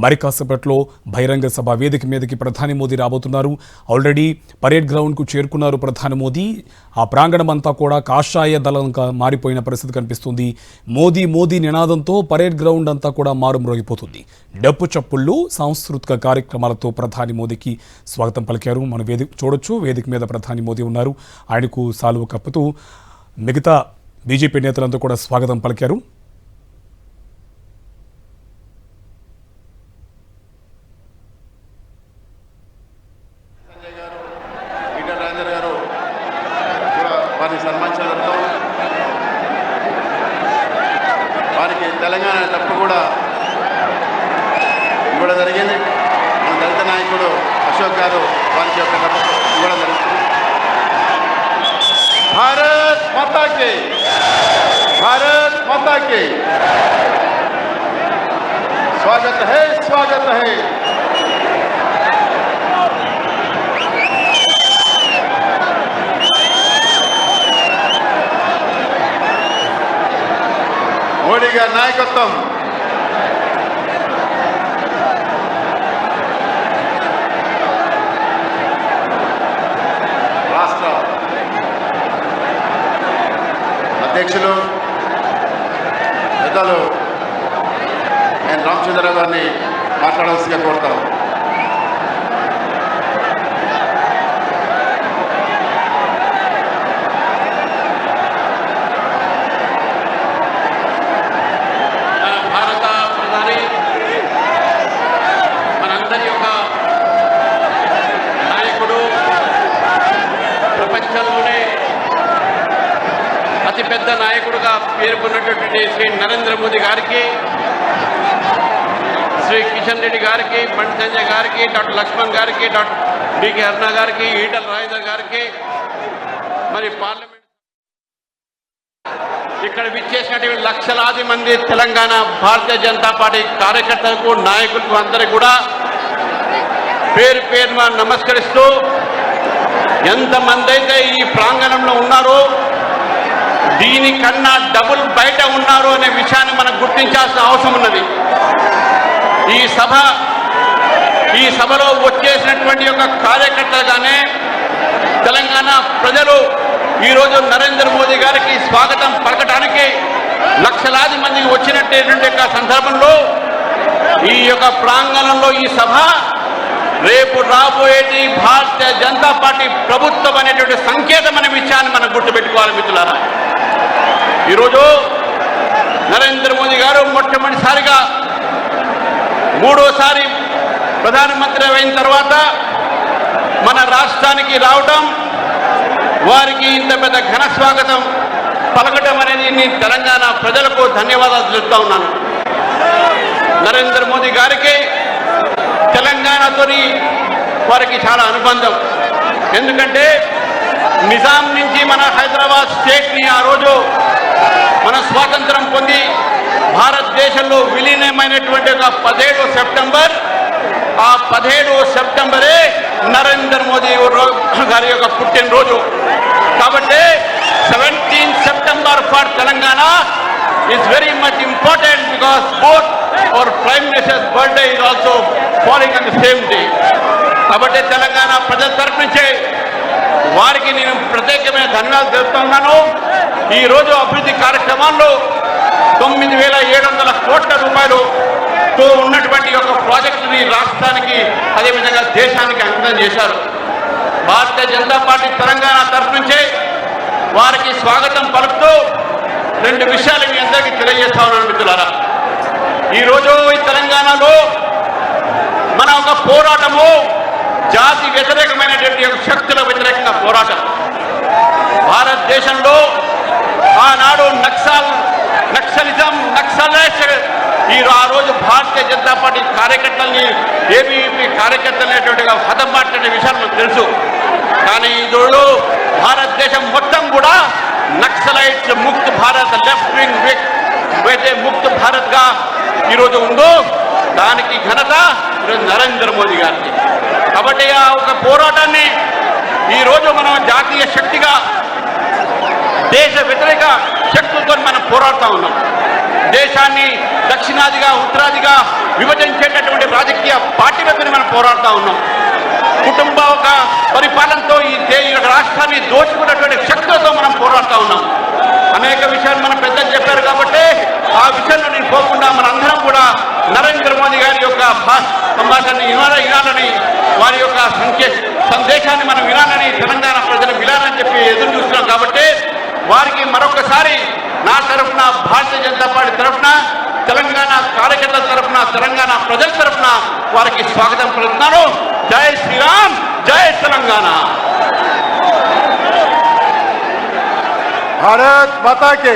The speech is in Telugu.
మరి కాసేపట్లో బహిరంగ సభ వేదిక మీదకి ప్రధాని మోదీ రాబోతున్నారు. ఆల్రెడీ పరేడ్ గ్రౌండ్కు చేరుకున్నారు ప్రధాని మోదీ. ఆ ప్రాంగణం అంతా కూడా కాషాయ దళంగా మారిపోయిన పరిస్థితి కనిపిస్తుంది. మోదీ మోదీ నినాదంతో పరేడ్ గ్రౌండ్ అంతా కూడా మారుమ్రోగిపోతుంది. డప్పు చప్పుళ్ళు, సాంస్కృతిక కార్యక్రమాలతో ప్రధాని మోదీకి స్వాగతం పలికారు. మనం వేదిక చూడొచ్చు, వేదిక మీద ప్రధాని మోదీ ఉన్నారు. ఆయనకు సాలువ కప్పుతూ మిగతా బీజేపీ నేతలంతా కూడా స్వాగతం పలికారు. వారిని సన్మానించడంతో వారికి తెలంగాణ డప్పు కూడా ఇవ్వడం జరిగింది. మన దళిత నాయకుడు అశోక్ గారు వారికి యొక్క డప్పు ఇవ్వడం జరుగుతుంది. భారత్ మాతా కీ, భారత్ మాతా కీ. స్వాగత్ హై, స్వాగత్ హై. మోడీ గారి నాయకత్వం రాష్ట్ర అధ్యక్షులు పెద్దలు నేను రామచంద్రరావు గారిని మాట్లాడాల్సిందిగా కోరుతాను. ప్రపంచంలోనే అతిపెద్ద నాయకుడుగా పేర్కొన్నటువంటి శ్రీ నరేంద్ర మోదీ గారికి, శ్రీ కిషన్ రెడ్డి గారికి, బండి సంజయ్ గారికి, డాక్టర్ లక్ష్మణ్ గారికి, డాక్టర్ డికే అరుణ గారికి, ఈటల రాజేందర్ గారికి, మరి పార్లమెంట్ ఇక్కడ విచ్చేసినటువంటి లక్షలాది మంది తెలంగాణ భారతీయ జనతా పార్టీ కార్యకర్తలకు, నాయకులకు అందరికీ కూడా పేరు పేరున నమస్కరిస్తూ, ఎంతమంది అయితే ఈ ప్రాంగణంలో ఉన్నారో దీనికన్నా డబుల్ బయట ఉన్నారు అనే విషయాన్ని మనం గుర్తించాల్సిన అవసరం ఉన్నది. ఈ సభలో వచ్చేసినటువంటి యొక్క కార్యకర్తలుగానే తెలంగాణ ప్రజలు ఈరోజు నరేంద్ర మోదీ గారికి స్వాగతం పలకటానికి లక్షలాది మందికి వచ్చినటువంటి సందర్భంలో ఈ యొక్క ప్రాంగణంలో ఈ సభ రేపు రాబోయేది భారతీయ జనతా పార్టీ ప్రభుత్వం అనేటువంటి సంకేతం అనే విషయాన్ని మనం గుర్తుపెట్టుకోవాలి మిత్రులారా. ఈరోజు నరేంద్ర మోదీ గారు మొట్టమొదటిసారిగా మూడోసారి ప్రధానమంత్రి అయిన తర్వాత మన రాష్ట్రానికి రావటం, వారికి ఇంత పెద్ద ఘన స్వాగతం పలకటం అనేది నేను తెలంగాణ ప్రజలకు ధన్యవాదాలు తెలుపుతా ఉన్నాను. నరేంద్ర మోదీ గారికి తెలంగాణతోని వారికి చాలా అనుబంధం. ఎందుకంటే నిజాం నుంచి మన హైదరాబాద్ స్టేట్ని ఆ రోజు మన స్వాతంత్రం పొంది భారతదేశంలో విలీనమైనటువంటి ఒక 17 సెప్టెంబర్, ఆ 17 సెప్టెంబరే నరేంద్ర మోదీ గారి యొక్క పుట్టినరోజు. కాబట్టి 17 September for Telangana is very much important because both our Prime Minister's birthday is also falling on the same day. కాబట్టి తెలంగాణ ప్రజల తరఫు నుంచి వారికి నేను ప్రత్యేకమైన ధన్యవాదాలు తెలుపుతున్నాను. ఈరోజు అభివృద్ధి కార్యక్రమాల్లో 9,700 కోట్ల రూపాయలతో ఉన్నటువంటి ఒక ప్రాజెక్టుని రాష్ట్రానికి, అదేవిధంగా దేశానికి అంకితం చేశారు. భారతీయ జనతా పార్టీ తెలంగాణ తరఫు నుంచే వారికి స్వాగతం పలుకుతూ 2 విషయాలు మీ అందరికీ తెలియజేస్తా ఉన్నాను మిత్రులారా. ఈరోజు ఈ తెలంగాణలో మన ఒక పోరాటము జాతి వ్యతిరేకమైనటువంటి శక్తుల వ్యతిరేకంగా పోరాటం. భారతదేశంలో ఆనాడు నక్సలిజం, ఆ రోజు భారతీయ జనతా పార్టీ కార్యకర్తల్ని, ఏబీవీపీ కార్యకర్తలనేటువంటిగా హతమార్చిన విషయాలు మనకు తెలుసు. కానీ ఈరోజు భారతదేశం మొత్తం కూడా Naxalites Mukt Bharat, left wing అయితే ముక్త్ భారత్గా ఈరోజు ఉందో దానికి ఘనత ఈరోజు నరేంద్ర మోదీ గారికి. కాబట్టి ఆ ఒక పోరాటాన్ని ఈరోజు మనం జాతీయ శక్తిగా, దేశ వ్యతిరేక శక్తులతో మనం పోరాడుతూ ఉన్నాం. దేశాన్ని దక్షిణాదిగా, ఉత్తరాదిగా విభజించేటటువంటి పోరాడుతూ ఉన్నాం. కుటుంబ ఒక పరిపాలనతో ఈ రాష్ట్రాన్ని దోచుకున్నటువంటి శక్తులతో మనం పోరాడుతూ ఉన్నాం. అనేక విషయాలు మన పెద్దలు చెప్పారు కాబట్టి ఆ విషయంలో నేను పోకుండా మనందరం కూడా నరేంద్ర మోదీ గారి యొక్క సంభాషణని వినాలని, వారి యొక్క సందేశాన్ని మనం వినాలని, తెలంగాణ ప్రజలు వినాలని చెప్పి ఎదురు చూస్తున్నాం. కాబట్టి వారికి మరొకసారి నా తరఫున, భారతీయ జనతా పార్టీ తరఫున, తెలంగాణ కార్యకర్తల తరఫున, తెలంగాణ ప్రజల తరఫున వారికి స్వాగతం పలుకుతున్నాను. జై శ్రీరామ్, జై తెలంగాణ. भारत माता की